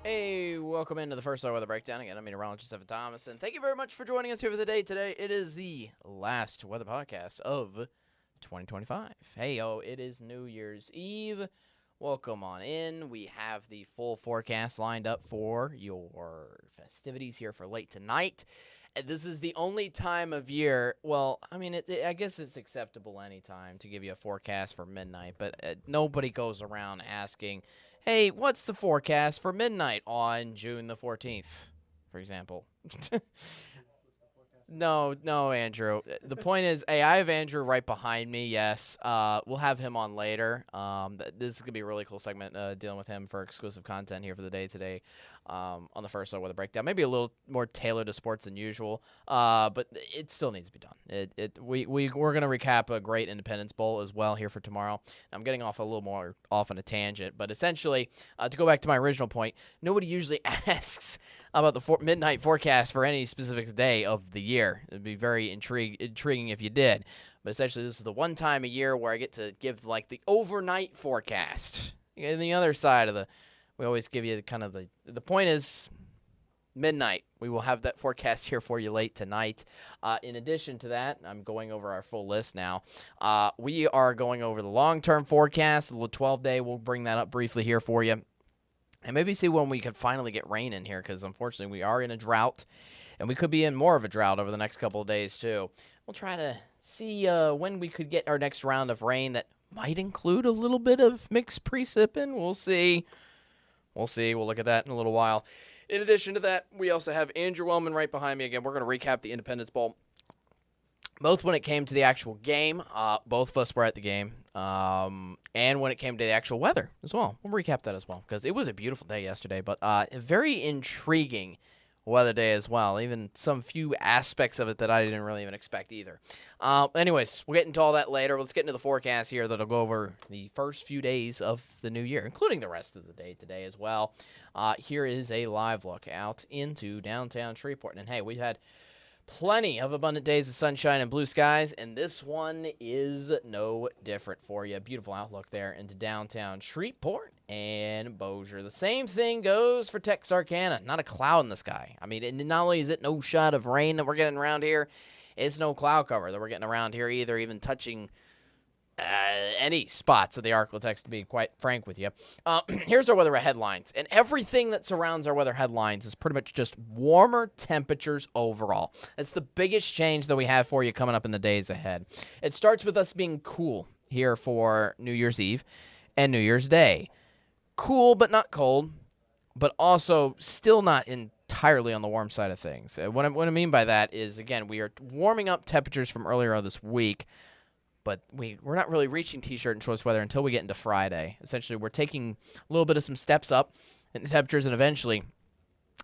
Hey, welcome into the first hour of the breakdown. Again, I'm meteorologist Evan Thomason. Thank you very much for joining us here for the day today. It is the last weather podcast of 2025. Hey, it is New Year's Eve. Welcome on in. We have the full forecast lined up for your festivities here for late tonight. This is the only time of year, well, I mean, I guess it's acceptable anytime to give you a forecast for midnight, but nobody goes around asking, hey, what's the forecast for midnight on June the 14th, for example? No, Andrew. The point is, hey, I have Andrew right behind me, yes. We'll have him on later. This is going to be a really cool segment dealing with him for exclusive content here for the day today on the first hour with a breakdown. Maybe a little more tailored to sports than usual, but it still needs to be done. We're going to recap a great Independence Bowl as well here for tomorrow. I'm getting off a little more off on a tangent, but essentially, to go back to my original point, nobody usually asks about the midnight forecast for any specific day of the year. It'd be very intriguing if you did. But essentially, this is the one time a year where I get to give like the overnight forecast. And the other side of we always give you kind of the point is midnight. We will have that forecast here for you late tonight. In addition to that, I'm going over our full list now. We are going over the long-term forecast, the 12-day. We'll bring that up briefly here for you. And maybe see when we could finally get rain in here, because unfortunately we are in a drought, and we could be in more of a drought over the next couple of days too. We'll try to see when we could get our next round of rain that might include a little bit of mixed precip in. We'll see. We'll look at that in a little while. In addition to that, we also have Andrew Wellmann right behind me again. We're going to recap the Independence Bowl. Both when it came to the actual game, both of us were at the game, and when it came to the actual weather as well. We'll recap that as well, because it was a beautiful day yesterday, but a very intriguing weather day as well, even some few aspects of it that I didn't really even expect either. Anyways, we'll get into all that later. Let's get into the forecast here that'll go over the first few days of the new year, including the rest of the day today as well. Here is a live look out into downtown Shreveport, and hey, we've had plenty of abundant days of sunshine and blue skies, and this one is no different for you. Beautiful outlook there into downtown Shreveport and Bossier. The same thing goes for Texarkana. Not a cloud in the sky. I mean, and not only is it no shot of rain that we're getting around here, it's no cloud cover that we're getting around here either, even touching any spots of the Arklatex, to be quite frank with you. Here's our weather headlines. And everything that surrounds our weather headlines is pretty much just warmer temperatures overall. It's the biggest change that we have for you coming up in the days ahead. It starts with us being cool here for New Year's Eve and New Year's Day. Cool, but not cold, but also still not entirely on the warm side of things. What I mean by that is, again, we are warming up temperatures from earlier this week, but we're not really reaching T-shirt and shorts weather until we get into Friday. Essentially, we're taking a little bit of some steps up in the temperatures and eventually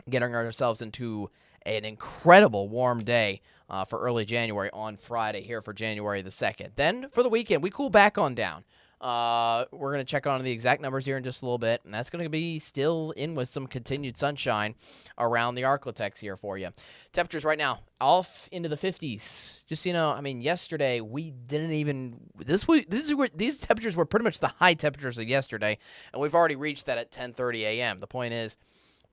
getting ourselves into an incredible warm day for early January on Friday here for January the 2nd. Then for the weekend, we cool back on down. We're going to check on the exact numbers here in just a little bit, and that's going to be still in with some continued sunshine around the Arklatex here for you. Temperatures right now off into the 50s. Just so you know, I mean, yesterday we didn't even these temperatures were pretty much the high temperatures of yesterday, and we've already reached that at 10:30 a.m. The point is,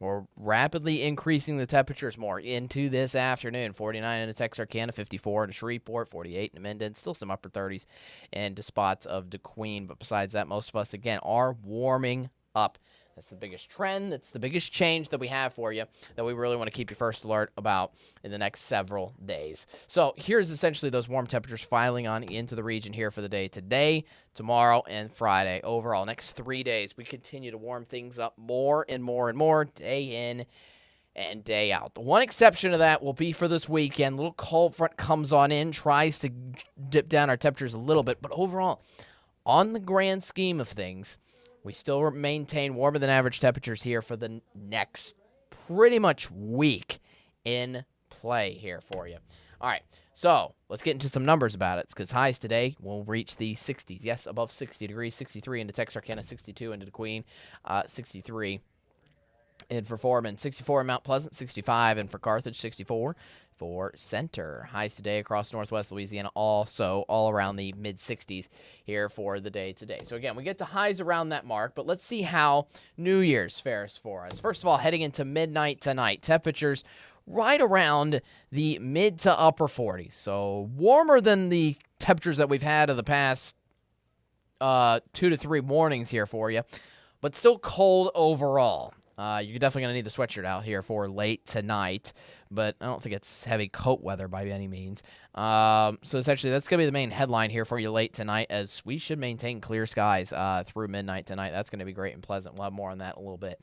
we're rapidly increasing the temperatures more into this afternoon. 49 into Texarkana, 54 into Shreveport, 48 in Minden, still some upper 30s into spots of DeQueen. But besides that, most of us, again, are warming up. That's the biggest trend. That's the biggest change that we have for you that we really want to keep you first alert about in the next several days. So here's essentially those warm temperatures filing on into the region here for the day today, tomorrow, and Friday. Overall, next 3 days, we continue to warm things up more and more and more day in and day out. The one exception to that will be for this weekend. A little cold front comes on in, tries to dip down our temperatures a little bit, but overall, on the grand scheme of things, we still maintain warmer than average temperatures here for the next pretty much week in play here for you. All right, so let's get into some numbers about it, because highs today will reach the 60s. Yes, above 60 degrees, 63 into Texarkana, 62 into DeQueen, 63 in for Foreman, 64 in Mount Pleasant, 65 in for Carthage, 64. for center. Highs today across northwest Louisiana, also all around the mid-60s here for the day today. So again, we get to highs around that mark, but let's see how New Year's fares for us. First of all, heading into midnight tonight, temperatures right around the mid to upper 40s. So warmer than the temperatures that we've had of the past 2 to 3 mornings here for you, but still cold overall. You're definitely going to need the sweatshirt out here for late tonight, but I don't think it's heavy coat weather by any means. So essentially, that's going to be the main headline here for you late tonight, as we should maintain clear skies through midnight tonight. That's going to be great and pleasant. We'll have more on that in a little bit.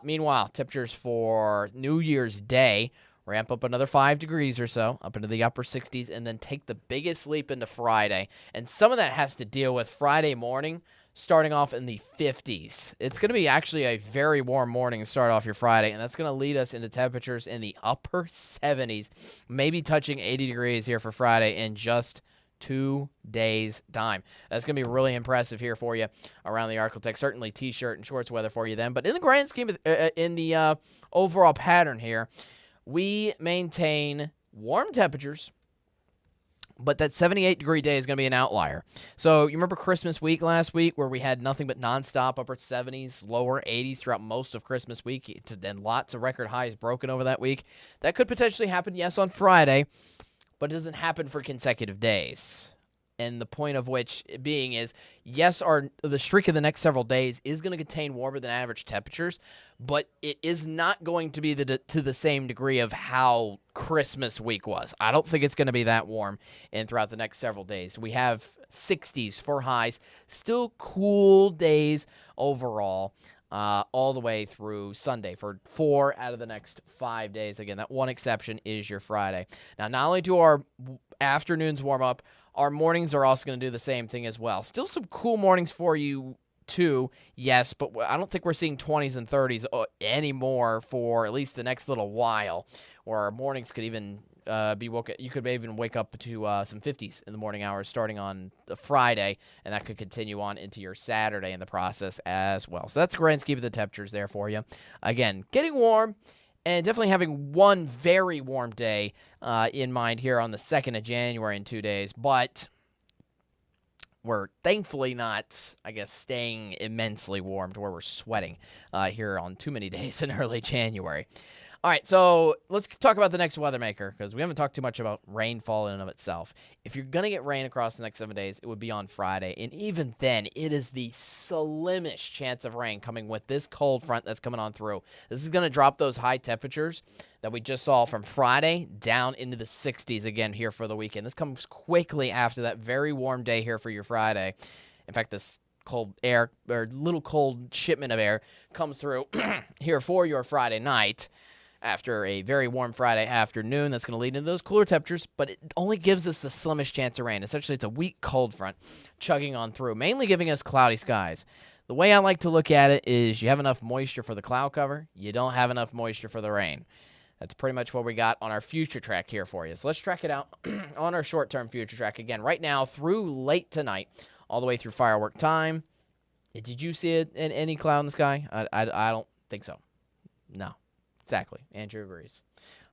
Meanwhile, temperatures for New Year's Day ramp up another 5 degrees or so, up into the upper 60s, and then take the biggest leap into Friday. And some of that has to deal with Friday morning, starting off in the 50s. It's going to be actually a very warm morning to start off your Friday, and that's going to lead us into temperatures in the upper 70s, maybe touching 80 degrees here for Friday in just 2 days' time. That's going to be really impressive here for you around the Arctic. Certainly T-shirt and shorts weather for you then. But in the grand scheme of in the overall pattern here, we maintain warm temperatures, but that 78-degree day is going to be an outlier. So you remember Christmas week last week where we had nothing but nonstop upper 70s, lower 80s throughout most of Christmas week, and lots of record highs broken over that week? That could potentially happen, yes, on Friday, but it doesn't happen for consecutive days. And the point of which being is, yes, the streak of the next several days is going to contain warmer than average temperatures, but it is not going to be to the same degree of how Christmas week was. I don't think it's going to be that warm throughout the next several days. We have 60s for highs, still cool days overall, all the way through Sunday for 4 out of the next 5 days. Again, that one exception is your Friday. Now, not only do our afternoons warm up, our mornings are also going to do the same thing as well. Still some cool mornings for you too, yes, but I don't think we're seeing 20s and 30s anymore for at least the next little while, where our mornings could even be woken. You could even wake up to some 50s in the morning hours starting on the Friday, and that could continue on into your Saturday in the process as well. So that's the grand scheme of the temperatures there for you. Again, getting warm, and definitely having one very warm day in mind here on the 2nd of January in 2 days. But we're thankfully not, I guess, staying immensely warm to where we're sweating here on too many days in early January. All right, so let's talk about the next weather maker, because we haven't talked too much about rainfall in and of itself. If you're going to get rain across the next 7 days, it would be on Friday. And even then, it is the slimmest chance of rain coming with this cold front that's coming on through. This is going to drop those high temperatures that we just saw from Friday down into the 60s again here for the weekend. This comes quickly after that very warm day here for your Friday. In fact, this cold air, or little cold shipment of air, comes through here for your Friday night after a very warm Friday afternoon. That's going to lead into those cooler temperatures, but it only gives us the slimmest chance of rain. Essentially, it's a weak cold front chugging on through, mainly giving us cloudy skies. The way I like to look at it is you have enough moisture for the cloud cover, you don't have enough moisture for the rain. That's pretty much what we got on our future track here for you. So let's track it out on our short-term future track. Again, right now through late tonight, all the way through firework time. Did you see it in any cloud in the sky? I don't think so. No. Exactly. Andrew agrees.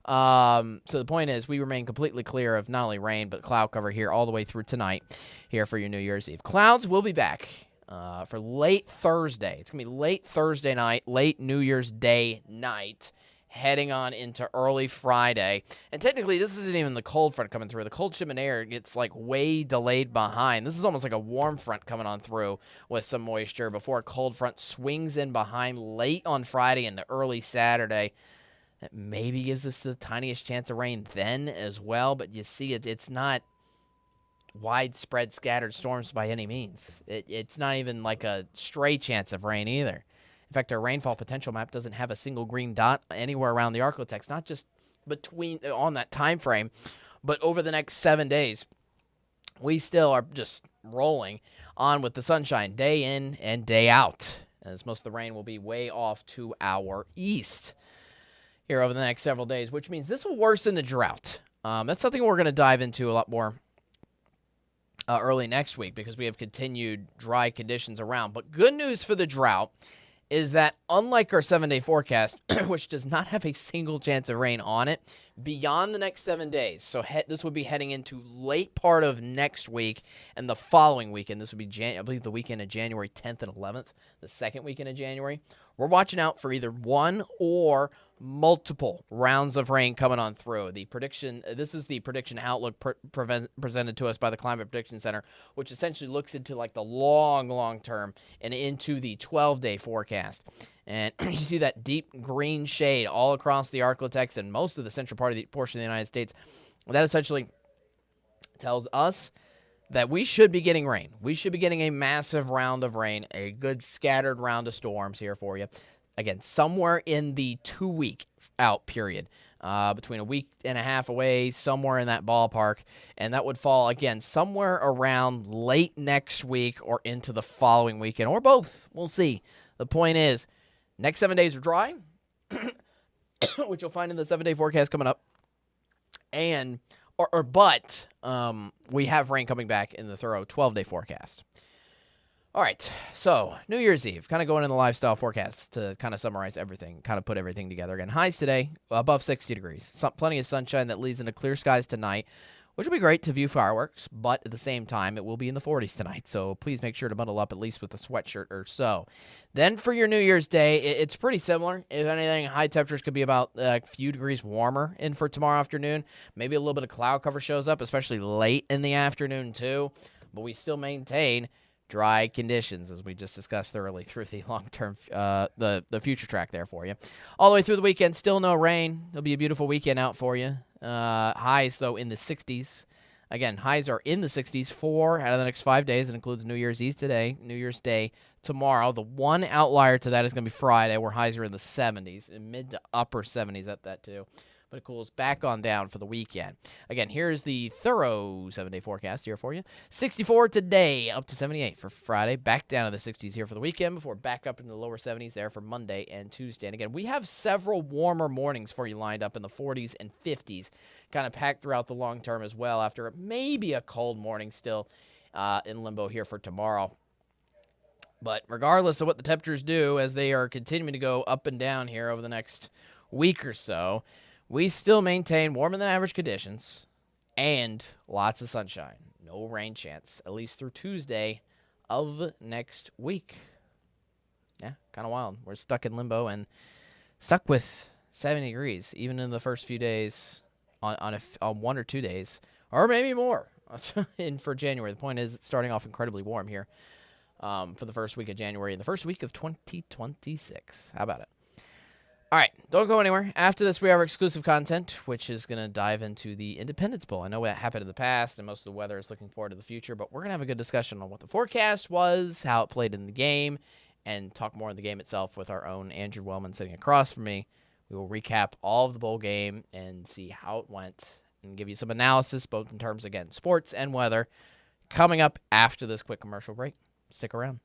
So the point is, we remain completely clear of not only rain, but cloud cover here all the way through tonight here for your New Year's Eve. Clouds will be back for late Thursday. It's going to be late Thursday night, late New Year's Day night, heading on into early Friday. And technically, this isn't even the cold front coming through. The cold shipment air gets like way delayed behind. This is almost like a warm front coming on through with some moisture before a cold front swings in behind late on Friday into early Saturday. That maybe gives us the tiniest chance of rain then as well. But you see, it's not widespread scattered storms by any means. It's not even like a stray chance of rain either. In fact, our rainfall potential map doesn't have a single green dot anywhere around the Arctic, not just on that time frame, but over the next 7 days. We still are just rolling on with the sunshine day in and day out, as most of the rain will be way off to our east here over the next several days, which means this will worsen the drought. That's something we're going to dive into a lot more early next week, because we have continued dry conditions around. But good news for the drought is that unlike our 7-day forecast, which does not have a single chance of rain on it, beyond the next 7 days, so this would be heading into late part of next week and the following weekend. This would be, I believe, the weekend of January 10th and 11th, the second weekend of January. We're watching out for either one or multiple rounds of rain coming on through. This is the prediction outlook presented to us by the Climate Prediction Center, which essentially looks into like the long term and into the 12-day forecast. And you see that deep green shade all across the Arklatex and most of the central portion of the United States. That essentially tells us that we should be getting rain. We should be getting a massive round of rain, a good scattered round of storms here for you. Again, somewhere in the 2-week out period, between a week and a half away, somewhere in that ballpark. And that would fall, again, somewhere around late next week or into the following weekend, or both. We'll see. The point is, next 7 days are dry, which you'll find in the 7-day forecast coming up. But we have rain coming back in the thorough 12-day forecast. All right, so New Year's Eve, kind of going in the lifestyle forecast to kind of summarize everything, kind of put everything together. Again, highs today, above 60 degrees. Plenty of sunshine that leads into clear skies tonight, which will be great to view fireworks, but at the same time, it will be in the 40s tonight, so please make sure to bundle up at least with a sweatshirt or so. Then for your New Year's Day, it's pretty similar. If anything, high temperatures could be about a few degrees warmer in for tomorrow afternoon. Maybe a little bit of cloud cover shows up, especially late in the afternoon too, but we still maintain dry conditions, as we just discussed thoroughly through the long-term, the future track there for you. All the way through the weekend, still no rain. It'll be a beautiful weekend out for you. Highs, though, in the 60s. Again, highs are in the 60s 4 out of the next 5 days. It includes New Year's Eve today, New Year's Day tomorrow. The one outlier to that is going to be Friday, where highs are in the 70s, in mid to upper 70s at that too. But it cools back on down for the weekend. Again, here's the thorough 7-day forecast here for you. 64 today, up to 78 for Friday. Back down to the 60s here for the weekend before back up into the lower 70s there for Monday and Tuesday. And again, we have several warmer mornings for you lined up in the 40s and 50s, kind of packed throughout the long term as well after maybe a cold morning still in limbo here for tomorrow. But regardless of what the temperatures do, as they are continuing to go up and down here over the next week or so, we still maintain warmer than average conditions and lots of sunshine. No rain chance, at least through Tuesday of next week. Yeah, kind of wild. We're stuck in limbo and stuck with 70 degrees, even in the first few days on 1 or 2 days, or maybe more for January. The point is, it's starting off incredibly warm here for the first week of January and the first week of 2026. How about it? All right, don't go anywhere. After this, we have our exclusive content, which is going to dive into the Independence Bowl. I know what happened in the past, and most of the weather is looking forward to the future, but we're going to have a good discussion on what the forecast was, how it played in the game, and talk more on the game itself with our own Andrew Wellmann sitting across from me. We will recap all of the bowl game and see how it went and give you some analysis, both in terms, again, sports and weather, coming up after this quick commercial break. Stick around.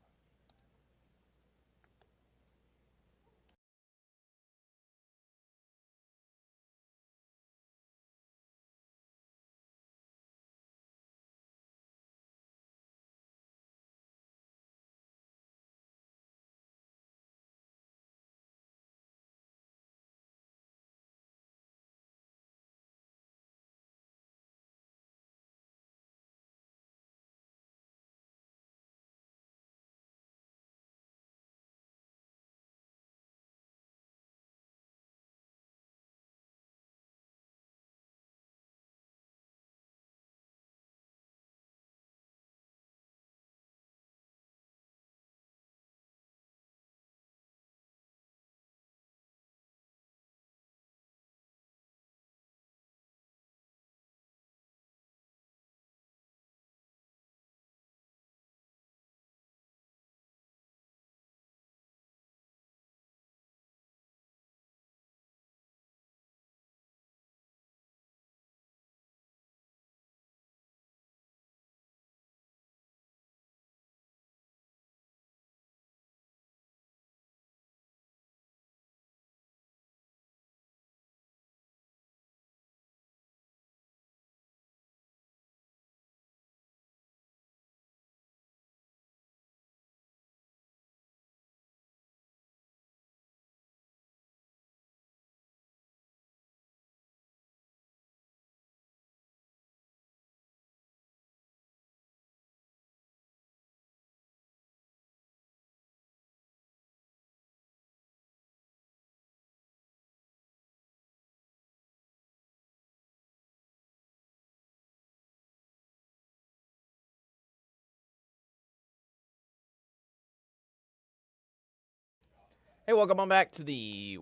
Hey, welcome back to the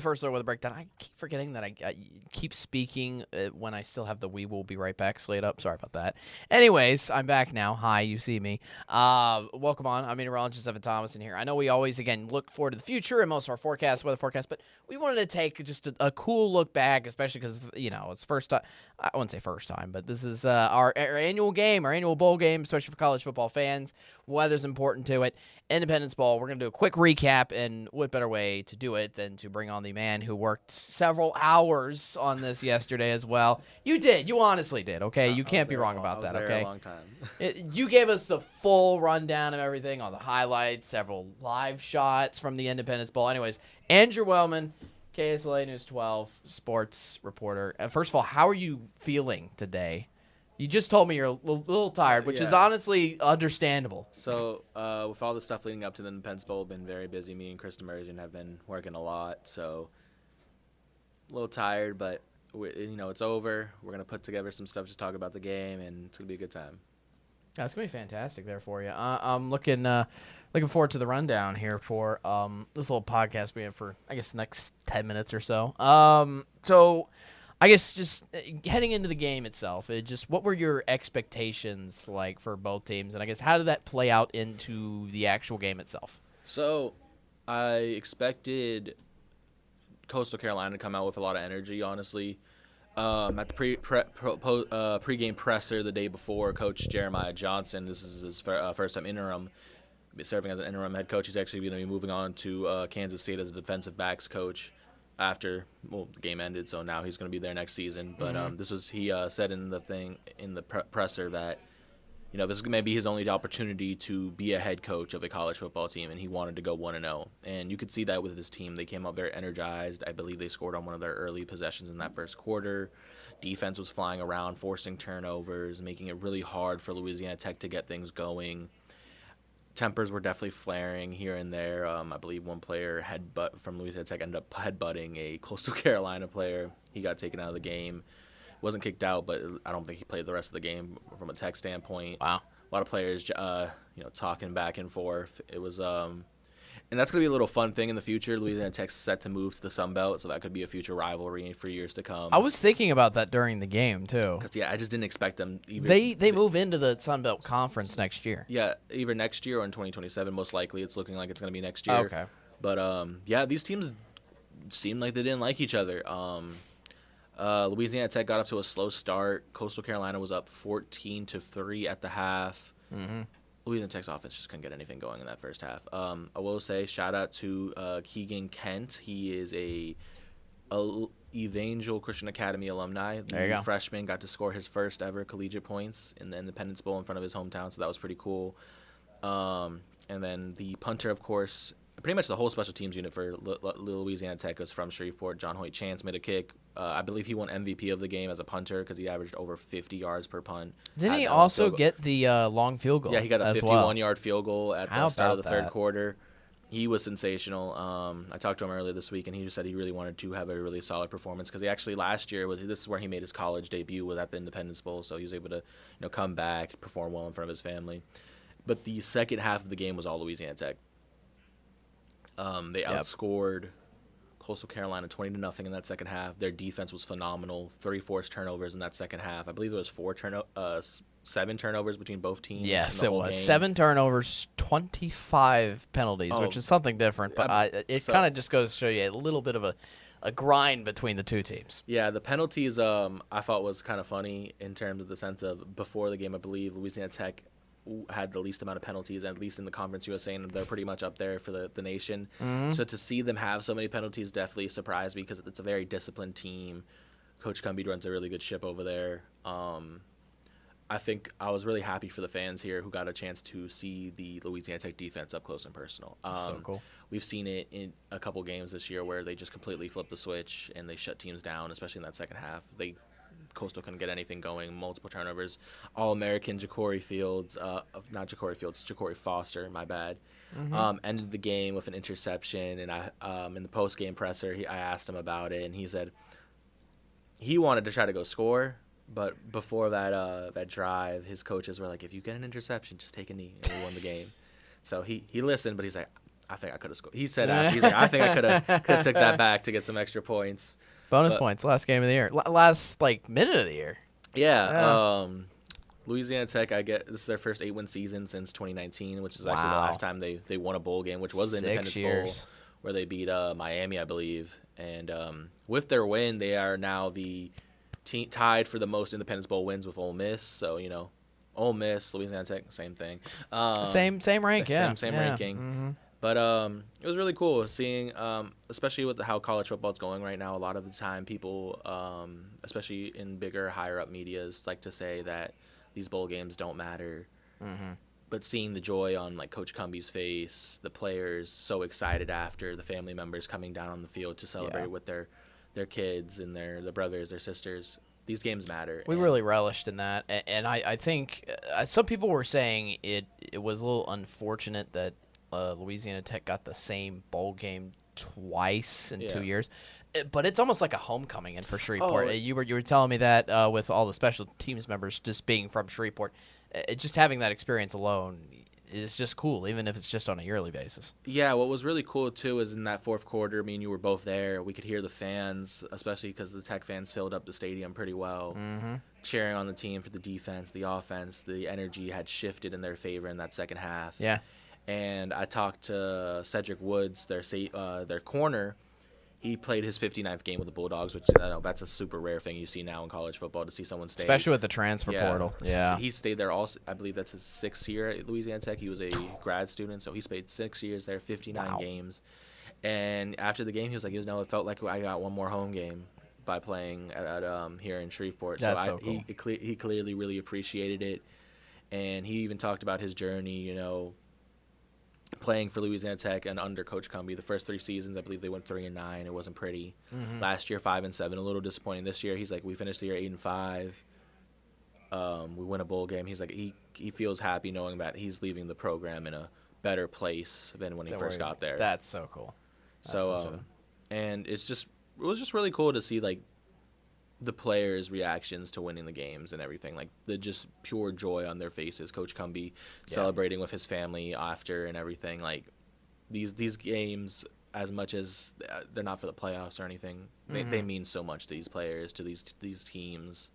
First Look with a Breakdown. I keep forgetting that I keep speaking when I still have the "We Will Be Right Back" slate up. Sorry about that. Anyways, I'm back now. Hi, you see me. Welcome on. I'm meteorologist Evan Thomason here. I know we always look forward to the future and most of our weather forecasts, but we wanted to take just a cool look back, especially because it's first time. I wouldn't say first time, but this is our annual game, our annual bowl game, especially for college football fans. Weather's important to it. Independence Bowl. We're going to do a quick recap, and what better way to do it than to bring on the man who worked several hours on this yesterday as well. You did. You honestly did, okay? You can't be wrong about that, okay? A long time. You gave us the full rundown of everything, all the highlights, several live shots from the Independence Bowl. Anyways, Andrew Wellmann, KSLA News 12 sports reporter. First of all, how are you feeling today? You just told me you're a little tired, which is honestly understandable. So, with all the stuff leading up to the Independence Bowl, been very busy. Me and Chris Immersion have been working a lot, so a little tired, but it's over. We're gonna put together some stuff to talk about the game, and it's gonna be a good time. Yeah, it's gonna be fantastic there for you. I'm looking forward to the rundown here for this little podcast we have for I guess the next 10 minutes or so. So. I guess just heading into the game itself, what were your expectations like for both teams? And I guess how did that play out into the actual game itself? So I expected Coastal Carolina to come out with a lot of energy, honestly. At the pregame presser the day before, Coach Jeremiah Johnson, this is his first time serving as an interim head coach. He's actually going to be moving on to Kansas State as a defensive backs coach. After the game ended, so now he's going to be there next season. But he said in the presser that this is going to be his only opportunity to be a head coach of a college football team, and he wanted to go 1-0. And you could see that with his team. They came out very energized. I believe they scored on one of their early possessions in that first quarter. Defense was flying around, forcing turnovers, making it really hard for Louisiana Tech to get things going. Tempers were definitely flaring here and there. I believe one player from Louisiana Tech ended up headbutting a Coastal Carolina player. He got taken out of the game. Wasn't kicked out, but I don't think he played the rest of the game from a Tech standpoint. Wow. A lot of players, talking back and forth. It was, and that's going to be a little fun thing in the future. Louisiana Tech's set to move to the Sun Belt, so that could be a future rivalry for years to come. I was thinking about that during the game, too. Because, I just didn't expect them. They move into the Sun Belt Conference next year. Yeah, either next year or in 2027. Most likely it's looking like it's going to be next year. Okay. But, these teams seemed like they didn't like each other. Louisiana Tech got up to a slow start. Coastal Carolina was up 14-3 at the half. Mm-hmm. Louisiana Tech's offense just couldn't get anything going in that first half. I will say shout out to Keegan Kent. He is a Evangel Christian Academy alumni. There you go. Freshman got to score his first ever collegiate points in the Independence Bowl in front of his hometown, so that was pretty cool. And then the punter, of course, pretty much the whole special teams unit for Louisiana Tech was from Shreveport. John Hoyt Chance made a kick. I believe he won MVP of the game as a punter because he averaged over 50 yards per punt. Didn't he also get the long field goal? Yeah, he got a 51-yard field goal at the start of the third quarter. He was sensational. I talked to him earlier this week, and he just said he really wanted to have a really solid performance because he actually last year, this is where he made his college debut, was at the Independence Bowl, so he was able to come back, perform well in front of his family. But the second half of the game was all Louisiana Tech. They outscored Coastal Carolina 20-0 in that second half. Their defense was phenomenal. 3 forced turnovers in that second half. I believe there was 7 turnovers between both teams. Yes, it was. 7 turnovers, 25 penalties, which is something different. But it kind of just goes to show you a little bit of a grind between the two teams. Yeah, the penalties I thought was kind of funny in terms of the sense of before the game, I believe Louisiana Tech had the least amount of penalties, at least in the Conference USA, and they're pretty much up there for the nation. Mm-hmm. So to see them have so many penalties definitely surprised me because it's a very disciplined team. Coach Cumby runs a really good ship over there. I think I was really happy for the fans here who got a chance to see the Louisiana Tech defense up close and personal. So cool. We've seen it in a couple games this year where they just completely flipped the switch and they shut teams down, especially in that second half. Coastal couldn't get anything going, multiple turnovers. All-American Ja'Cory Foster, my bad, ended the game with an interception. And I, in the post-game presser, I asked him about it, and he said he wanted to try to go score, but before that drive, his coaches were like, if you get an interception, just take a knee, and we won the game. So he listened, but he's like, I think I could have scored. He said after, he's like, I think I could have took that back to get some extra points. Bonus points, last game of the year. Last, minute of the year. Yeah. Louisiana Tech, this is their first 8-win season since 2019, which is actually the last time they won a bowl game, which was the Independence Bowl, where they beat Miami, I believe. And with their win, they are now the tied for the most Independence Bowl wins with Ole Miss. So, Ole Miss, Louisiana Tech, same thing. Same rank, Same ranking. Mm-hmm. But it was really cool seeing, especially with how college football is going right now. A lot of the time, people, especially in bigger, higher up medias, like to say that these bowl games don't matter. Mm-hmm. But seeing the joy on Coach Cumby's face, the players so excited after, the family members coming down on the field to celebrate with their kids and their brothers, their sisters. These games matter. We really relished in that, and I think some people were saying it was a little unfortunate that Louisiana Tech got the same bowl game twice in 2 years. But it's almost like a homecoming in for Shreveport. Oh. You were telling me that with all the special teams members just being from Shreveport. Just having that experience alone is just cool, even if it's just on a yearly basis. Yeah, what was really cool, too, is in that fourth quarter, me and you were both there. We could hear the fans, especially because the Tech fans filled up the stadium pretty well, cheering on the team for the defense, the offense. The energy had shifted in their favor in that second half. Yeah. And I talked to Cedric Woods, their corner. He played his 59th game with the Bulldogs, which I know that's a super rare thing you see now in college football, to see someone stay. Especially with the transfer portal. Yeah. He stayed there also. I believe that's his 6th year at Louisiana Tech. He was a grad student, so he spent 6 years there, 59 games. And after the game, he was like, it felt like I got one more home game by playing at here in Shreveport. That's so cool. He clearly really appreciated it. And he even talked about his journey, playing for Louisiana Tech and under Coach Cumby. The first 3 seasons, I believe they went 3-9. It wasn't pretty. Last year, 5-7, a little disappointing. This year, he's like, we finished the year 8-5. We win a bowl game. He's like, he feels happy knowing that he's leaving the program in a better place than when he first got there. That's so cool. And it was just really cool to see the players' reactions to winning the games and everything, the just pure joy on their faces. Coach Cumby celebrating with his family after and everything. These games, as much as they're not for the playoffs or anything, they mean so much to these players, to these teams.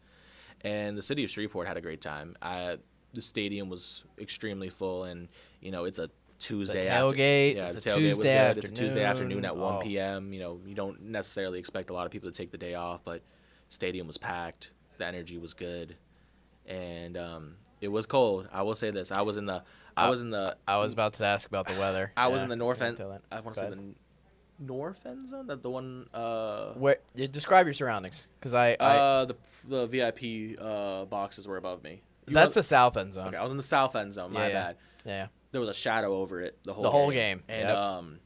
And the city of Shreveport had a great time. The stadium was extremely full, and it's a Tuesday tailgate. The It's tailgate Tuesday was good. afternoon. It's a Tuesday afternoon at 1 p.m. You don't necessarily expect a lot of people to take the day off, but stadium was packed. The energy was good, and it was cold. I will say this: I was about to ask about the weather. I was in the north end. I want to say the north end zone. That the one. Where describe your surroundings, because the VIP boxes were above me. That's the south end zone. Okay, I was in the south end zone. My bad. Yeah. There was a shadow over it the whole game, and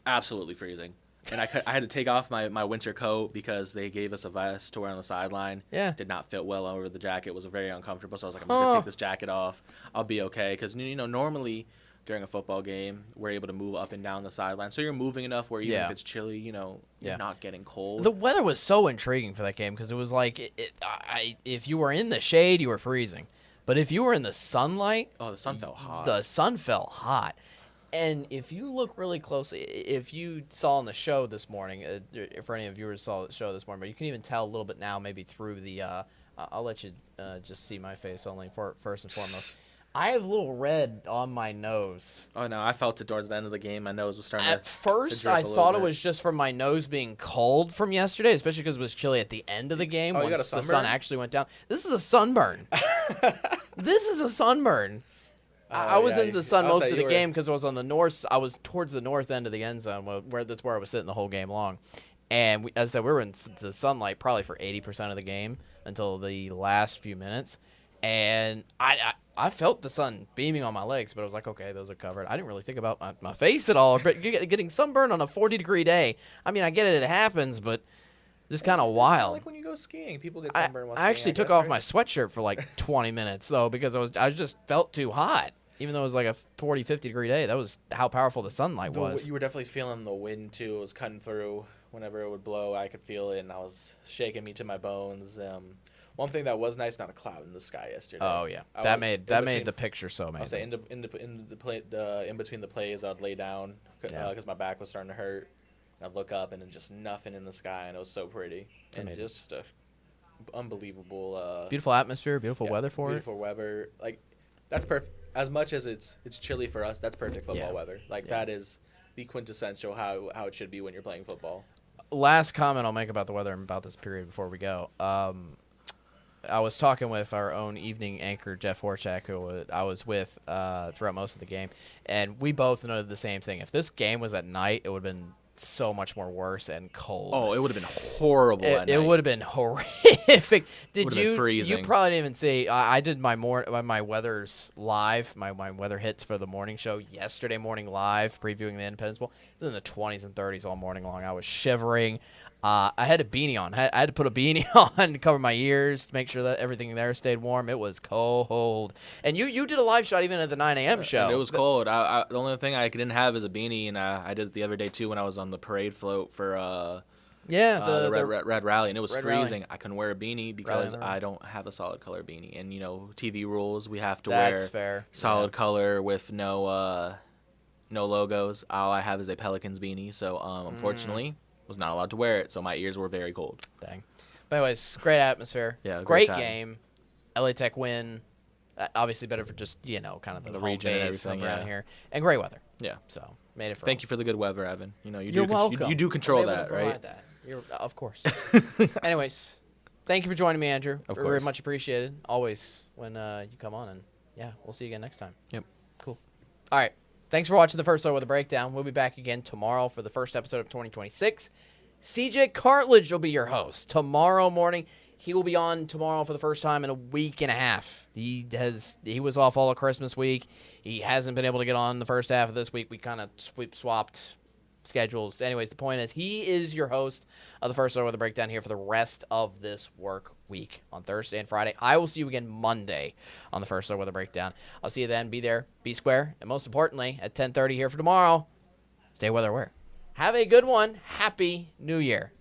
absolutely freezing. And I had to take off my winter coat because they gave us a vest to wear on the sideline. Yeah. Did not fit well over the jacket. It was very uncomfortable. So I was like, I'm just going to take this jacket off. I'll be okay. Because, normally during a football game, we're able to move up and down the sideline. So you're moving enough where even if it's chilly, you're not getting cold. The weather was so intriguing for that game because it was like if you were in the shade, you were freezing. But if you were in the sunlight. Oh, the sun felt hot. The sun felt hot. And if you look really closely, if you saw on the show this morning, for any of you viewers saw the show this morning, but you can even tell a little bit now, maybe through the, I'll let you just see my face only first and foremost. I have a little red on my nose. Oh, no, I felt it towards the end of the game. My nose was starting At first, I thought it was just from my nose being cold from yesterday, especially because it was chilly at the end of the game once the sun actually went down. This is a sunburn. This is a sunburn. I was in the sun most of the game because I was on the north. I was towards the north end of the end zone, that's where I was sitting the whole game long. And as I said, we were in the sunlight probably for 80% of the game until the last few minutes. And I felt the sun beaming on my legs, but I was like, okay, those are covered. I didn't really think about my face at all. But getting sunburned on a 40-degree day, I mean, I get it happens, but just kind of wild. Like when you go skiing, people get sunburned while skiing. I actually took off my sweatshirt for like 20 minutes, though, because I just felt too hot. Even though it was like a 40, 50-degree day, that was how powerful the sunlight was. You were definitely feeling the wind, too. It was cutting through whenever it would blow. I could feel it, and I was shaking me to my bones. One thing that was nice, not a cloud in the sky yesterday. Oh yeah, I that would- made the picture so I'll say amazing. in between the plays, I'd lay down Yeah. because my back was starting to hurt. And I'd look up and then just nothing in the sky, and it was so pretty. And amazing. it was just a unbelievable, Beautiful atmosphere, beautiful yeah, weather for beautiful weather. Like that's perfect. As much as it's chilly for us, that's perfect football Yeah. weather. Like Yeah. that is the quintessential how it should be when you're playing football. it. Last comment I'll make about the weather and about this period before we go. I was talking with our own evening anchor Jeff Horchak, who I was with throughout most of the game, and we both noted the same thing. If this game was at night, it would have been so much more worse and cold. Oh, it would have been horrible. It would have been horrific. Did Would've been you? You freezing. probably didn't even see. I did my weather's live, my weather hits for the morning show yesterday morning live, previewing the Independence Bowl. It was in the 20s and 30s all morning long. I was shivering. I had a beanie on. I had to put a beanie on to cover my ears to make sure that everything there stayed warm. It was cold. And you did a live shot even at the 9 a.m. show. And it was cold. The only thing I didn't have is a beanie, and I did it the other day too when I was on the parade float for the Red Rally, and it was Red Rally. freezing. I couldn't wear a beanie because Rally. I don't have a solid color beanie, and TV rules. We have to That's wear fair. solid color with no logos. All I have is a Pelicans beanie, so unfortunately was not allowed to wear it. So my ears were very cold. Dang. But anyways, great atmosphere. Yeah, great time. game. LA Tech win. Obviously better for just kind of the home region and base everything, around yeah. here, and great weather. Yeah. So made it for. Thank you for the good weather, Evan. You You're welcome. You do control I was able that, to provide right? that. Of course. Anyways, thank you for joining me, Andrew. Of Very course. much appreciated. Always when you come on, and yeah, we'll see you again next time. Yep. Cool. All right. Thanks for watching the first with a breakdown. We'll be back again tomorrow for the first episode of 2026. CJ Cartledge will be your host tomorrow morning. He will be on tomorrow for the first time in a week and a half. He was off all of Christmas week. He hasn't been able to get on the first half of this week. We kind of swapped schedules. Anyways, the point is he is your host of the first with a breakdown here for the rest of this work week on Thursday and Friday. I will see you again Monday on the first with a breakdown. I'll see you then. Be there, be square, and most importantly, at 10:30 here for tomorrow. Stay weather aware. Have a good one. Happy New Year.